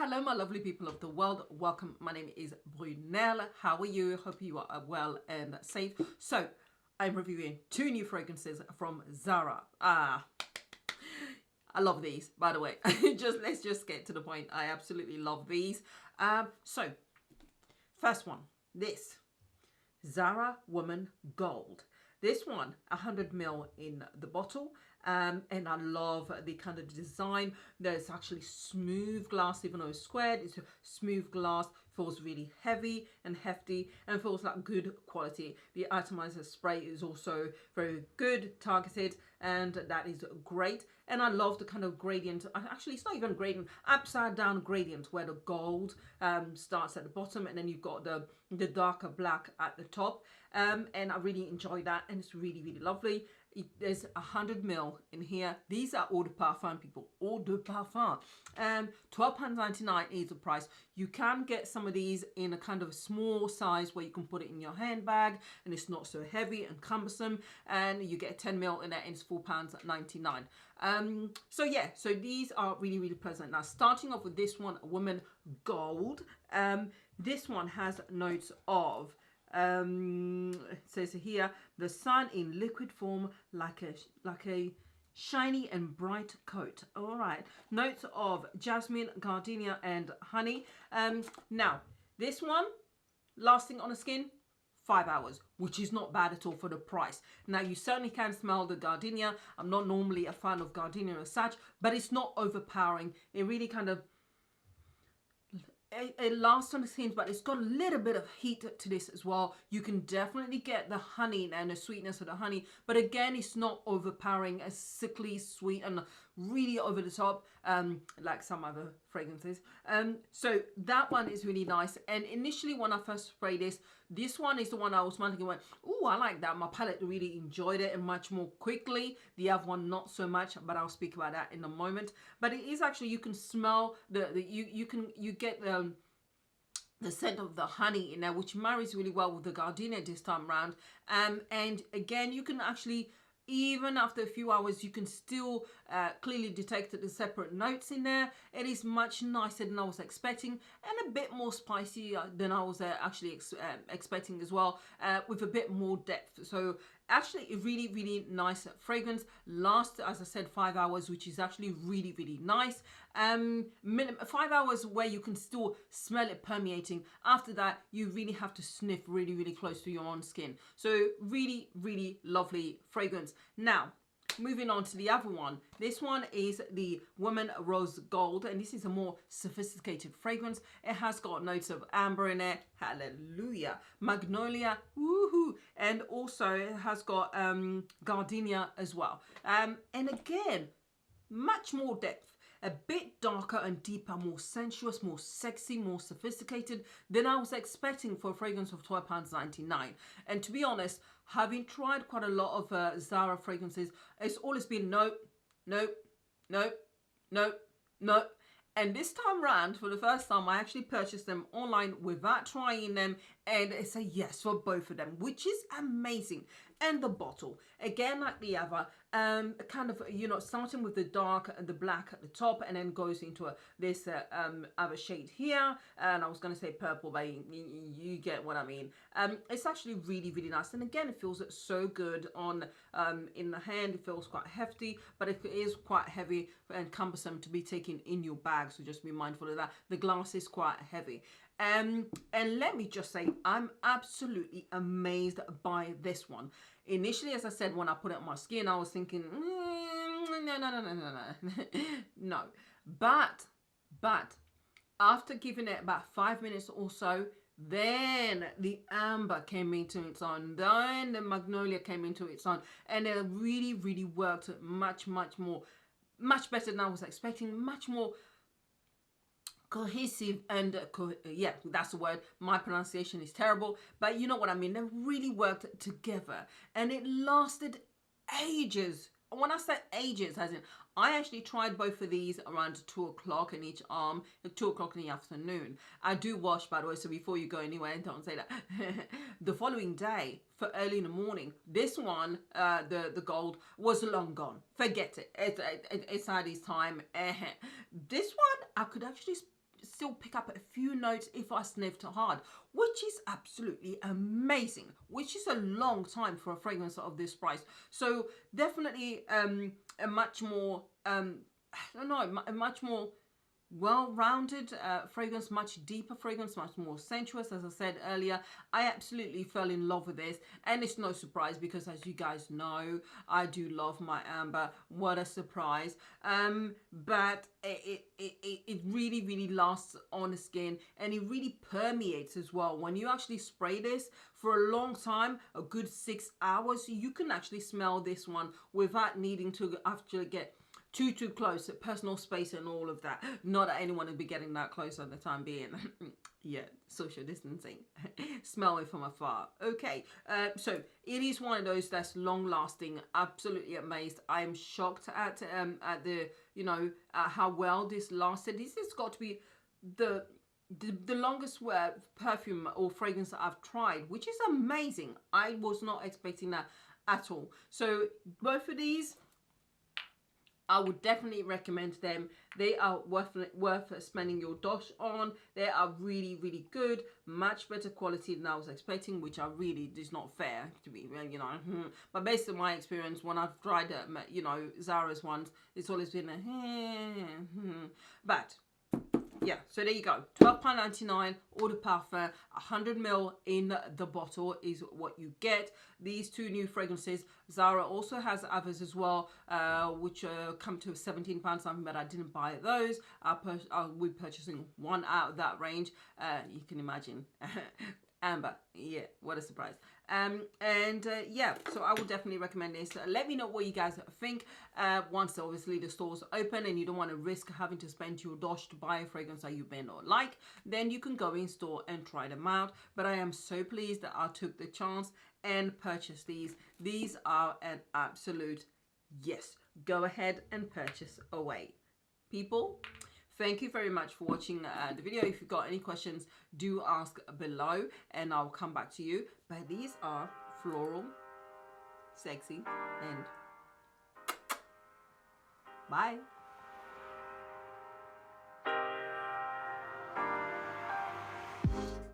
Hello my lovely people of the world, welcome. My name is Brunel. How are you? Hope you are well and safe. So I'm reviewing two new fragrances from Zara. I love these, by the way. Let's just get to the point. I absolutely love these. So first one, this Zara Woman Gold. This one, 100ml in the bottle, and I love the kind of design. There's actually smooth glass, even though it's squared, it's a smooth glass, feels really heavy and hefty, and feels like good quality. The atomizer spray is also very good, targeted, and that is great. And I love the kind of gradient, actually it's not even a gradient, upside down gradient, where the gold starts at the bottom, and then you've got the darker black at the top. And I really enjoy that, and it's really, really lovely. There's 100ml in here. These are eau de parfum, people, eau de parfum. £12.99 is the price. You can get some of these in a kind of small size where you can put it in your handbag and it's not so heavy and cumbersome, and you get 10ml in there and it's £4.99. So yeah, so these are really, really pleasant. Now starting off with this one, Woman Gold. This one has notes of it says here, the sun in liquid form, like a shiny and bright coat. All right, notes of jasmine, gardenia, and honey. Now this one lasting on the skin 5 hours, which is not bad at all for the price. Now you certainly can smell the gardenia. I'm not normally a fan of gardenia as such, but it's not overpowering. It really kind of it lasts on the skin, but it's got a little bit of heat to this as well. You can definitely get the honey and the sweetness of the honey, but again, it's not overpowering, as sickly sweet and really over the top, like some other fragrances. So that one is really nice. And initially when I first sprayed this one is the one I automatically went, oh, I like that. My palette really enjoyed it, and much more quickly. The other one not so much, but I'll speak about that in a moment. But it is actually, you can smell you get the scent of the honey in there, which marries really well with the gardenia this time around. And again, you can actually, even after a few hours, you can still clearly detect the separate notes in there. It is much nicer than I was expecting, and a bit more spicy than I was actually expecting as well, with a bit more depth. So actually a really, really nice fragrance. Lasts, as I said, 5 hours, which is actually really, really nice. 5 hours where you can still smell it permeating. After that, you really have to sniff really, really close to your own skin. So really, really lovely fragrance. Now moving on to the other one. This one is the Woman Rose Gold, and this is a more sophisticated fragrance. It has got notes of amber in it, hallelujah, magnolia, woohoo, and also it has got gardenia as well. And again, much more depth. A bit darker and deeper, more sensuous, more sexy, more sophisticated than I was expecting for a fragrance of £12.99. And to be honest, having tried quite a lot of Zara fragrances, it's always been nope, nope, nope, nope, nope. And this time round, for the first time, I actually purchased them online without trying them, and it's a yes for both of them, which is amazing. And the bottle, again, like the other, kind of, you know, starting with the dark and the black at the top, and then goes into this other shade here. And I was going to say purple, but you get what I mean. It's actually really, really nice. And again, it feels so good on in the hand. It feels quite hefty, but it is quite heavy and cumbersome to be taken in your bag. So just be mindful of that. The glass is quite heavy. And let me just say, I'm absolutely amazed by this one. Initially, as I said, when I put it on my skin, I was thinking, no. But after giving it about 5 minutes or so, then the amber came into its own, then the magnolia came into its own, and it really, really worked much better than I was expecting, much more cohesive and yeah, that's the word. My pronunciation is terrible, but you know what I mean. They really worked together, and it lasted ages. When I say ages, as in, I actually tried both of these around 2 o'clock in each arm, at 2 o'clock in the afternoon. I do wash, by the way, so before you go anywhere, don't say that. The following day, for early in the morning, this one, the gold, was long gone. Forget it. It's had its time. This one, I could actually still pick up a few notes if I sniffed hard, which is absolutely amazing, which is a long time for a fragrance of this price. So definitely a much more, I don't know, a much more well-rounded fragrance, much deeper fragrance, much more sensuous. As I said earlier, I absolutely fell in love with this, and it's no surprise because, as you guys know, I do love my amber. What a surprise. But it really lasts on the skin, and it really permeates as well. When you actually spray this for a long time, a good 6 hours, you can actually smell this one without needing to actually get too close, personal space and all of that. Not that anyone would be getting that close at the time being. Yeah, social distancing. Smell it from afar. Okay, so it is one of those that's long lasting. Absolutely amazed. I am shocked at the, you know, how well this lasted. This has got to be the longest perfume or fragrance that I've tried, which is amazing. I was not expecting that at all. So both of these, I would definitely recommend them. They are worth spending your dosh on. They are really good, much better quality than I was expecting, which I really is not fair to be, you know. But based on my experience, when I've tried, you know, Zara's ones, it's always been a but yeah, so there you go. £12.99, eau de parfum, 100ml in the bottle is what you get. These two new fragrances. Zara also has others as well, which come to £17 something, but I didn't buy those. I'll be purchasing one out of that range. You can imagine. Amber, yeah, what a surprise. Yeah, so I would definitely recommend this. Let me know what you guys think. Once obviously the stores open and you don't want to risk having to spend your dosh to buy a fragrance that you may not like, then you can go in store and try them out. But I am so pleased that I took the chance and purchased these. These are an absolute yes. Go ahead and purchase away, people. Thank you very much for watching the video. If you've got any questions, do ask below and I'll come back to you. But these are floral, sexy, and bye.